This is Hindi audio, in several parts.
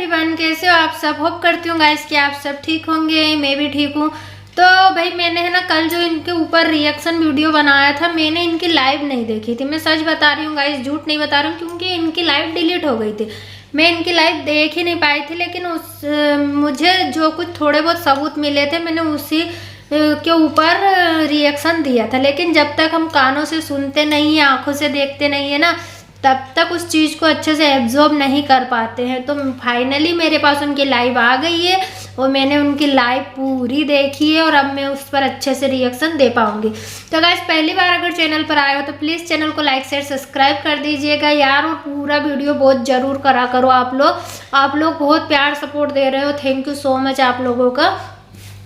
एवरीवन, कैसे हो आप सब। होप करती हूँ गाइस कि आप सब ठीक होंगे, मैं भी ठीक हूँ। तो भाई मैंने है ना कल जो इनके ऊपर रिएक्शन वीडियो बनाया था, मैंने इनकी लाइव नहीं देखी थी। मैं सच बता रही हूँ गाइस, झूठ नहीं बता रही हूँ, क्योंकि इनकी लाइव डिलीट हो गई थी। मैं इनकी लाइव देख ही नहीं पाई थी, लेकिन मुझे जो कुछ थोड़े बहुत सबूत मिले थे, मैंने उसी के ऊपर रिएक्शन दिया था। लेकिन जब तक हम कानों से सुनते नहीं है, आंखों से देखते नहीं है ना, तब तक उस चीज़ को अच्छे से एब्जॉर्ब नहीं कर पाते हैं। तो फाइनली मेरे पास उनकी लाइव आ गई है और मैंने उनकी लाइव पूरी देखी है और अब मैं उस पर अच्छे से रिएक्शन दे पाऊंगी। तो गाइस, पहली बार अगर चैनल पर आए हो तो प्लीज़ चैनल को लाइक शेयर सब्सक्राइब कर दीजिएगा यार, और पूरा वीडियो बहुत ज़रूर करा करो। आप लोग बहुत प्यार सपोर्ट दे रहे हो, थैंक यू सो मच आप लोगों का।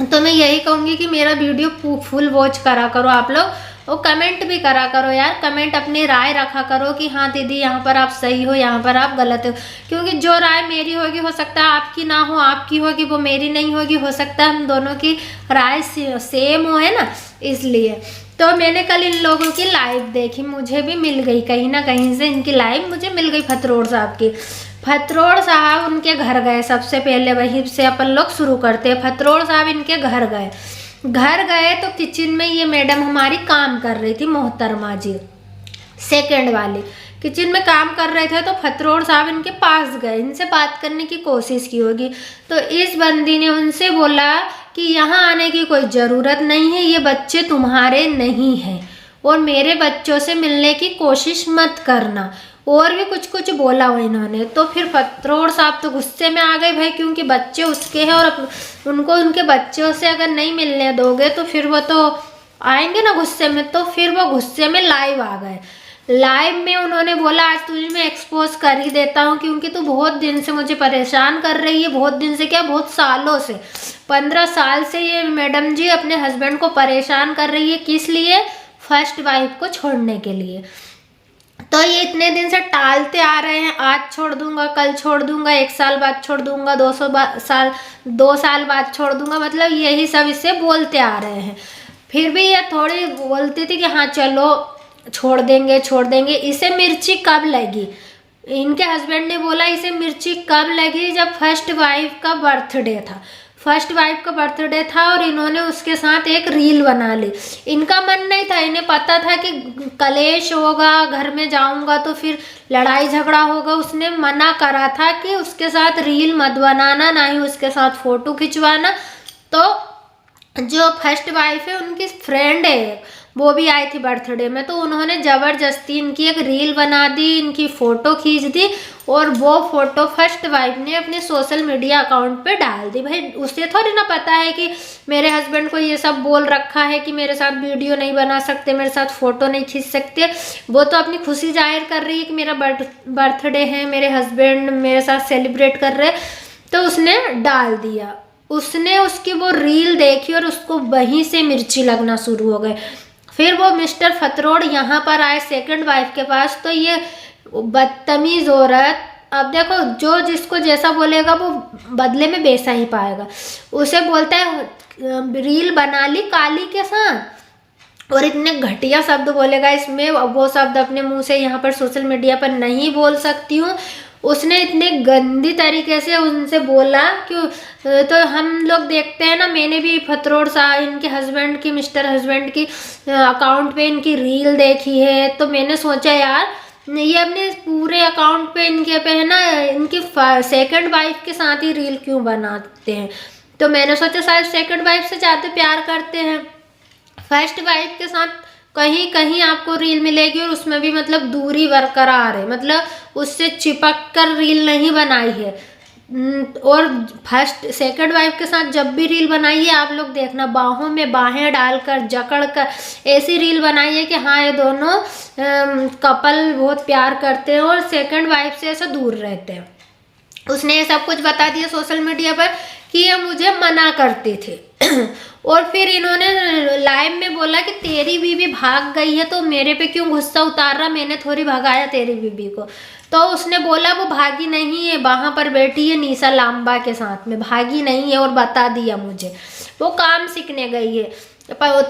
तो मैं यही कहूँगी कि मेरा वीडियो फुल वॉच करा करो आप लोग, और कमेंट भी करा करो यार। कमेंट अपनी राय रखा करो कि हाँ दीदी यहाँ पर आप सही हो, यहाँ पर आप गलत हो। क्योंकि जो राय मेरी होगी हो सकता है आपकी ना हो, आपकी होगी वो मेरी नहीं होगी, हो सकता है हम दोनों की राय सेम हो, है ना। इसलिए तो मैंने कल इन लोगों की लाइव देखी, मुझे भी मिल गई कहीं ना कहीं से इनकी लाइव मुझे मिल गई फतरोड़ साहब की। फतरोड़ साहब उनके घर गए, सबसे पहले वहीं से अपन लोग शुरू करते हैं। फतरोड़ साहब इनके घर गए तो किचन में ये मैडम हमारी काम कर रही थी, मोहतरमा जी सेकंड वाली किचन में काम कर रहे थे। तो फतरोड़ साहब इनके पास गए, इनसे बात करने की कोशिश की होगी। तो इस बंदी ने उनसे बोला कि यहाँ आने की कोई ज़रूरत नहीं है, ये बच्चे तुम्हारे नहीं हैं और मेरे बच्चों से मिलने की कोशिश मत करना, और भी कुछ बोला हो इन्होंने। तो फिर फतरोड़ साहब तो गुस्से में आ गए भाई, क्योंकि बच्चे उसके हैं और उनको उनके बच्चों से अगर नहीं मिलने दोगे तो फिर वो तो आएंगे ना गुस्से में। तो फिर वो गुस्से में लाइव आ गए। लाइव में उन्होंने बोला आज तुझे मैं एक्सपोज कर ही देता हूँ, क्योंकि तू बहुत दिन से मुझे परेशान कर रही है। बहुत दिन से क्या, बहुत सालों से, 15 साल से ये मैडम जी अपने हस्बैंड को परेशान कर रही है। किस लिए? फर्स्ट वाइफ को छोड़ने के लिए। तो ये इतने दिन से टालते आ रहे हैं, आज छोड़ दूंगा, कल छोड़ दूंगा, 1 साल बाद छोड़ दूंगा, 2 साल बाद छोड़ दूंगा, मतलब यही सब इससे बोलते आ रहे हैं। फिर भी ये थोड़ी बोलती थी कि हाँ चलो छोड़ देंगे। इसे मिर्ची कब लगी? इनके हस्बैंड ने बोला इसे मिर्ची कब लगी? जब फर्स्ट वाइफ का बर्थडे था। फर्स्ट वाइफ का बर्थडे था और इन्होंने उसके साथ एक रील बना ली। इनका मन नहीं था, इन्हें पता था कि कलेश होगा, घर में जाऊंगा तो फिर लड़ाई झगड़ा होगा। उसने मना करा था कि उसके साथ रील मत बनाना, ना ही उसके साथ फोटो खिंचवाना। तो जो फर्स्ट वाइफ है उनकी फ्रेंड है, वो भी आई थी बर्थडे में, तो उन्होंने ज़बरदस्ती इनकी एक रील बना दी, इनकी फ़ोटो खींच दी, और वो फ़ोटो फर्स्ट वाइफ ने अपने सोशल मीडिया अकाउंट पे डाल दी। भाई उसे थोड़ी ना पता है कि मेरे हस्बैंड को ये सब बोल रखा है कि मेरे साथ वीडियो नहीं बना सकते, मेरे साथ फ़ोटो नहीं खींच सकते। वो तो अपनी खुशी जाहिर कर रही है कि मेरा बर्थडे है, मेरे हस्बैंड मेरे साथ सेलिब्रेट कर रहे, तो उसने डाल दिया। उसने उसकी वो रील देखी और उसको वहीं से मिर्ची लगना शुरू हो गए। फिर वो मिस्टर फतरोड़ यहाँ पर आए सेकंड वाइफ के पास, तो ये बदतमीज औरत, अब देखो जो जिसको जैसा बोलेगा वो बदले में वैसा ही पाएगा। उसे बोलता है रील बना ली काली के साथ, और इतने घटिया शब्द बोलेगा इसमें, वो शब्द अपने मुंह से यहाँ पर सोशल मीडिया पर नहीं बोल सकती हूँ। उसने इतने गंदी तरीके से उनसे बोला कि तो हम लोग देखते हैं ना, मैंने भी फतरोड़ साहब इनके हस्बैंड की, मिस्टर हस्बैंड की अकाउंट पे इनकी रील देखी है। तो मैंने सोचा यार ये अपने पूरे अकाउंट पे इनके पे है ना, इनकी सेकंड वाइफ के साथ ही रील क्यों बनाते हैं। तो मैंने सोचा शायद सेकंड वाइफ से ज़्यादा प्यार करते हैं। फर्स्ट वाइफ के साथ कहीं कहीं आपको रील मिलेगी, और उसमें भी मतलब दूरी बरकरार है, मतलब उससे चिपक कर रील नहीं बनाई है। और फर्स्ट सेकंड वाइफ के साथ जब भी रील बनाइए आप लोग देखना, बाहों में बाहें डालकर जकड़ कर ऐसी रील बनाइए कि हाँ ये दोनों कपल बहुत प्यार करते हैं और सेकंड वाइफ से ऐसा दूर रहते हैं। उसने ये सब कुछ बता दिया सोशल मीडिया पर कि ये मुझे मना करते थे। और फिर इन्होंने लाइव में बोला कि तेरी बीबी भाग गई है तो मेरे पे क्यों गुस्सा उतार रहा, मैंने थोड़ी भगाया तेरी बीबी को। तो उसने बोला वो भागी नहीं है, वहाँ पर बैठी है निशा लांबा के साथ में, भागी नहीं है, और बता दिया मुझे वो काम सीखने गई है।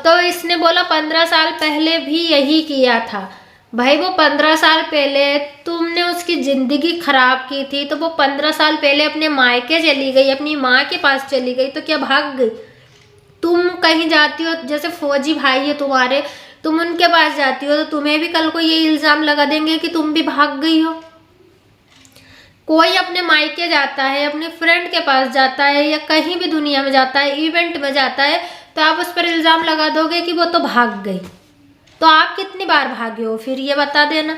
तो इसने बोला 15 साल पहले भी यही किया था, भाई वो 15 साल पहले तुमने उसकी जिंदगी खराब की थी, तो वो 15 साल पहले अपने मायके चली गई, अपनी माँ के पास चली गई, तो क्या भाग गई? तुम कहीं जाती हो, जैसे फौजी भाई है तुम्हारे, तुम उनके पास जाती हो तो तुम्हें भी कल को ये इल्जाम लगा देंगे कि तुम भी भाग गई हो। कोई अपने मायके जाता है, अपने फ्रेंड के पास जाता है, या कहीं भी दुनिया में जाता है, इवेंट में जाता है, तो आप उस पर इल्जाम लगा दोगे कि वो तो भाग गई। तो आप कितनी बार भागे हो फिर, ये बता देना।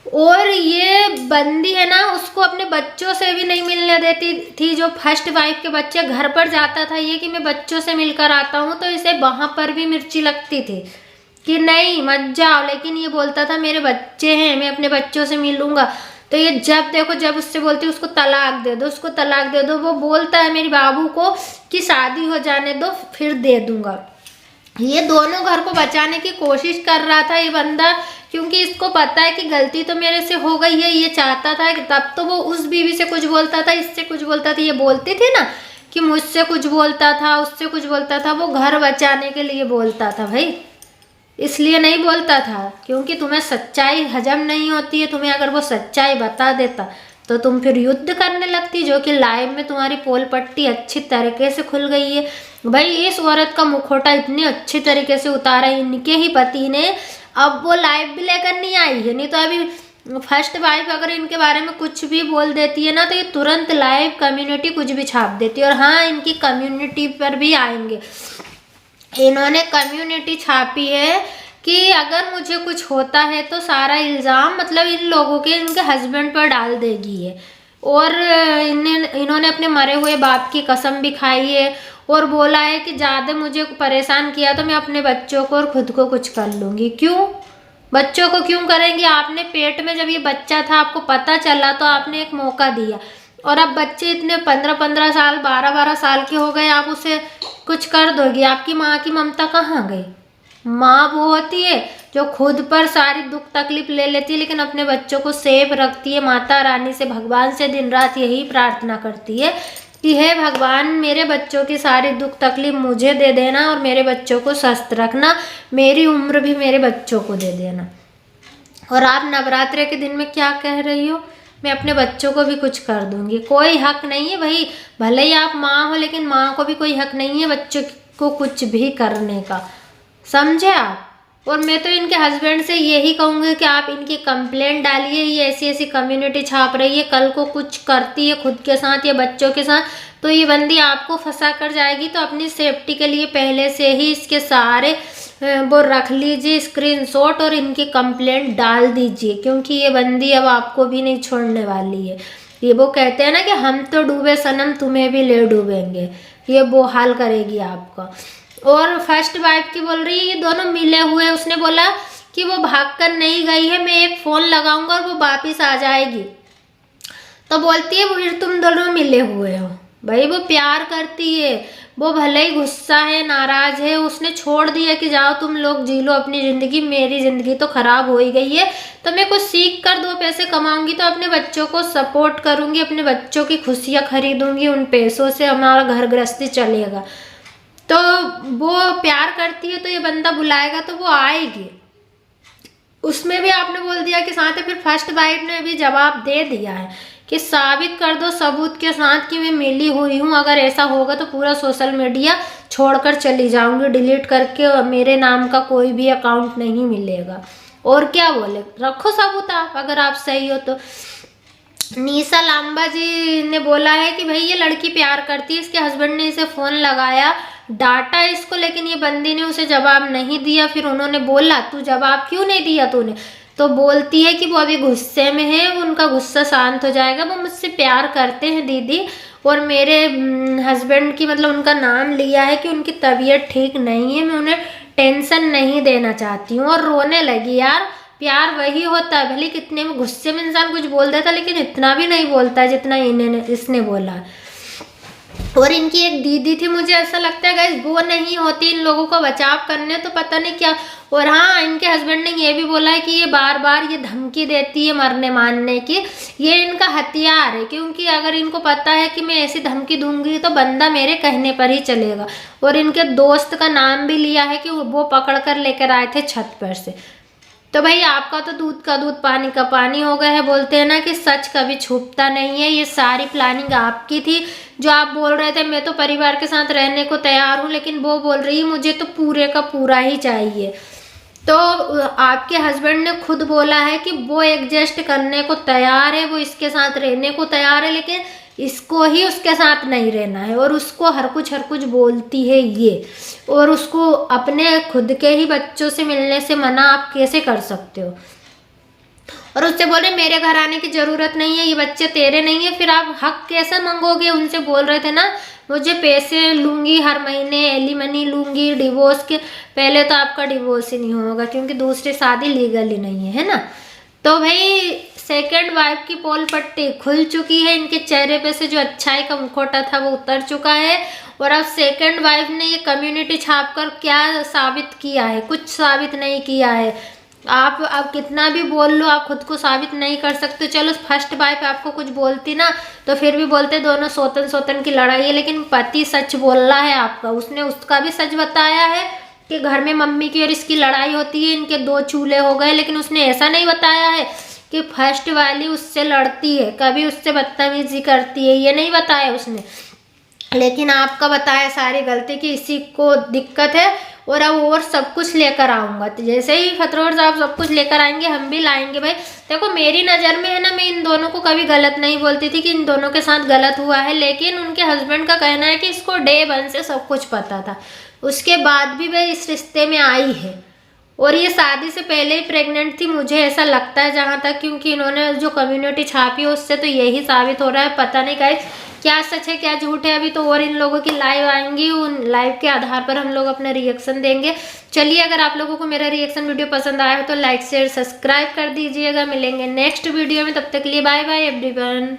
और ये बंदी है ना, उसको अपने बच्चों से भी नहीं मिलने देती थी। जो फर्स्ट वाइफ के बच्चे घर पर जाता था ये कि मैं बच्चों से मिलकर आता हूँ, तो इसे वहां पर भी मिर्ची लगती थी कि नहीं मत जाओ, लेकिन ये बोलता था मेरे बच्चे हैं, मैं अपने बच्चों से मिलूंगा। तो ये जब देखो, जब उससे बोलती उसको तलाक दे दो, उसको तलाक दे दो, वो बोलता है मेरी बाबू को कि शादी हो जाने दो फिर दे दूंगा। ये दोनों घर को बचाने की कोशिश कर रहा था ये बंदा, क्योंकि इसको पता है कि गलती तो मेरे से हो गई है। ये चाहता था कि तब तो वो उस बीवी से कुछ बोलता था, इससे कुछ बोलता था, ये बोलती थी ना कि मुझसे कुछ बोलता था, उससे कुछ बोलता था, वो घर बचाने के लिए बोलता था भाई, इसलिए नहीं बोलता था क्योंकि तुम्हें सच्चाई हजम नहीं होती है। तुम्हें अगर वो सच्चाई बता देता तो तुम फिर युद्ध करने लगती, जो कि लाइव में तुम्हारी पोल पट्टी अच्छी तरीके से खुल गई है। भाई इस औरत का मुखौटा इतनी अच्छी तरीके से उतारा इनके ही पति ने, अब वो लाइव भी लेकर नहीं आई है। नहीं तो अभी फर्स्ट वाइफ अगर इनके बारे में कुछ भी बोल देती है ना, तो ये तुरंत लाइव कम्युनिटी कुछ भी छाप देती है। और हाँ, इनकी कम्युनिटी पर भी आएंगे। इन्होंने कम्युनिटी छापी है कि अगर मुझे कुछ होता है तो सारा इल्ज़ाम मतलब इन लोगों के, इनके हस्बैंड पर डाल देगी है। और इन्होंने अपने मरे हुए बाप की कसम भी खाई है और बोला है कि ज़्यादा मुझे परेशान किया तो मैं अपने बच्चों को और खुद को कुछ कर लूँगी। क्यों बच्चों को क्यों करेंगी? आपने पेट में जब ये बच्चा था आपको पता चला तो आपने एक मौका दिया, और अब बच्चे इतने 15-15 साल 12-12 साल के हो गए, आप उसे कुछ कर दोगी? आपकी माँ की ममता कहाँ गई? माँ वो होती है जो खुद पर सारी दुख तकलीफ ले लेती है लेकिन अपने बच्चों को सेफ रखती है। माता रानी से, भगवान से दिन रात यही प्रार्थना करती है कि हे भगवान मेरे बच्चों की सारी दुख तकलीफ मुझे दे देना और मेरे बच्चों को स्वस्थ रखना, मेरी उम्र भी मेरे बच्चों को दे देना। और आप नवरात्रे के दिन में क्या कह रही हो? मैं अपने बच्चों को भी कुछ कर दूंगी। कोई हक नहीं है भाई, भले ही आप माँ हो लेकिन माँ को भी कोई हक नहीं है बच्चों को कुछ भी करने का, समझे आप? और मैं तो इनके हस्बैंड से यही कहूँगी कि आप इनकी कंप्लेंट डालिए, ये ऐसी ऐसी कम्युनिटी छाप रही है, कल को कुछ करती है खुद के साथ या बच्चों के साथ तो ये बंदी आपको फंसा कर जाएगी। तो अपनी सेफ्टी के लिए पहले से ही इसके सारे वो रख लीजिए स्क्रीनशॉट और इनकी कंप्लेंट डाल दीजिए, क्योंकि ये बंदी अब आपको भी नहीं छोड़ने वाली है। ये वो कहते हैं ना कि हम तो डूबे सनम तुम्हें भी ले डूबेंगे, ये वो हाल करेगी आपका। और फर्स्ट वाइफ की बोल रही है ये दोनों मिले हुए, उसने बोला कि वो भागकर नहीं गई है, मैं एक फ़ोन लगाऊंगा और वो वापिस आ जाएगी। तो बोलती है फिर तुम दोनों मिले हुए हो। भाई वो प्यार करती है, वो भले ही गुस्सा है, नाराज है, उसने छोड़ दिया कि जाओ तुम लोग जी लो अपनी ज़िंदगी, मेरी ज़िंदगी तो ख़राब हो ही गई है, तो मैं कुछ सीख कर 2 पैसे कमाऊंगी तो अपने बच्चों को सपोर्ट करूंगी, अपने बच्चों की खुशियाँ खरीदूंगी, उन पैसों से हमारा घर गृहस्थी चलेगा। तो वो प्यार करती है तो ये बंदा बुलाएगा तो वो आएगी। उसमें भी आपने बोल दिया कि साथ है, फिर फर्स्ट वाइफ ने भी जवाब दे दिया है कि साबित कर दो सबूत के साथ कि मैं मिली हुई हूँ, अगर ऐसा होगा तो पूरा सोशल मीडिया छोड़कर चली जाऊंगी, डिलीट करके मेरे नाम का कोई भी अकाउंट नहीं मिलेगा। और क्या बोले, रखो सबूत आप अगर आप सही हो तो। निशा लांबा जी ने बोला है कि भाई ये लड़की प्यार करती है, इसके हस्बैंड ने इसे फ़ोन लगाया, डांटा इसको, लेकिन ये बंदी ने उसे जवाब नहीं दिया। फिर उन्होंने बोला तू जवाब क्यों नहीं दिया तूने? तो बोलती है कि वो अभी गुस्से में है, उनका गुस्सा शांत हो जाएगा, वो मुझसे प्यार करते हैं दीदी, और मेरे हस्बैंड की मतलब उनका नाम लिया है कि उनकी तबीयत ठीक नहीं है, मैं उन्हें टेंशन नहीं देना चाहती हूँ। और रोने लगी। यार प्यार वही होता है, भले कितने में गुस्से में इंसान कुछ बोल देता लेकिन इतना भी नहीं बोलता है जितना इसने बोला। और इनकी एक दीदी थी, मुझे ऐसा लगता है गाइस वो नहीं होती इन लोगों का बचाव करने, तो पता नहीं क्या। और हाँ, इनके हस्बैंड ने ये भी बोला है कि ये बार बार ये धमकी देती है मरने मारने की, ये इनका हथियार है, क्योंकि अगर इनको पता है कि मैं ऐसी धमकी दूंगी तो बंदा मेरे कहने पर ही चलेगा। और इनके दोस्त का नाम भी लिया है कि वो पकड़ कर लेकर आए थे छत पर से। तो भाई आपका तो दूध का दूध पानी का पानी हो गया है। बोलते हैं ना कि सच कभी छुपता नहीं है। ये सारी प्लानिंग आपकी थी। जो आप बोल रहे थे मैं तो परिवार के साथ रहने को तैयार हूँ, लेकिन वो बोल रही है मुझे तो पूरे का पूरा ही चाहिए। तो आपके हस्बैंड ने खुद बोला है कि वो एडजस्ट करने को तैयार है, वो इसके साथ रहने को तैयार है, लेकिन इसको ही उसके साथ नहीं रहना है। और उसको हर कुछ बोलती है ये, और उसको अपने खुद के ही बच्चों से मिलने से मना आप कैसे कर सकते हो। और उससे बोले मेरे घर आने की जरूरत नहीं है, ये बच्चे तेरे नहीं है। फिर आप हक कैसे मांगोगे? उनसे बोल रहे थे ना मुझे पैसे लूंगी, हर महीने एलिमनी लूंगी डिवोर्स के। पहले तो आपका डिवोर्स ही नहीं होगा क्योंकि दूसरी शादी लीगल ही नहीं है ना। तो भाई सेकंड वाइफ की पोल पट्टी खुल चुकी है। इनके चेहरे पे से जो अच्छाई का मुखौटा था वो उतर चुका है। और अब सेकंड वाइफ ने ये कम्युनिटी छाप कर क्या साबित किया है? कुछ साबित नहीं किया है। आप अब कितना भी बोल लो, आप खुद को साबित नहीं कर सकते। चलो फर्स्ट वाइफ आपको कुछ बोलती ना तो फिर भी बोलते दोनों सोतन की लड़ाई है, लेकिन पति सच बोल रहा है आपका। उसने उसका भी सच बताया है कि घर में मम्मी की और इसकी लड़ाई होती है, इनके 2 चूल्हे हो गए। लेकिन उसने ऐसा नहीं बताया है कि फर्स्ट वाली उससे लड़ती है, कभी उससे बदतमीजी करती है, ये नहीं बताया उसने। लेकिन आपका बताया सारी गलती कि इसी को दिक्कत है और अब और सब कुछ लेकर आऊँगा। तो जैसे ही खतरों साहब सब कुछ लेकर आएंगे हम भी लाएंगे। भाई देखो मेरी नज़र में है ना, मैं इन दोनों को कभी गलत नहीं बोलती थी कि इन दोनों के साथ गलत हुआ है, लेकिन उनके हस्बैंड का कहना है कि इसको डे 1 से सब कुछ पता था, उसके बाद भी वह इस रिश्ते में आई है। और ये शादी से पहले ही प्रेग्नेंट थी, मुझे ऐसा लगता है जहाँ तक, क्योंकि इन्होंने जो कम्युनिटी छापी है उससे तो यही साबित हो रहा है। पता नहीं गाइस क्या सच है क्या झूठ है, अभी तो और इन लोगों की लाइव आएंगी, उन लाइव के आधार पर हम लोग अपना रिएक्शन देंगे। चलिए अगर आप लोगों को मेरा रिएक्शन वीडियो पसंद आया हो तो लाइक शेयर सब्सक्राइब कर दीजिएगा। मिलेंगे नेक्स्ट वीडियो में, तब तक के लिए बाय बाय एवरीवन।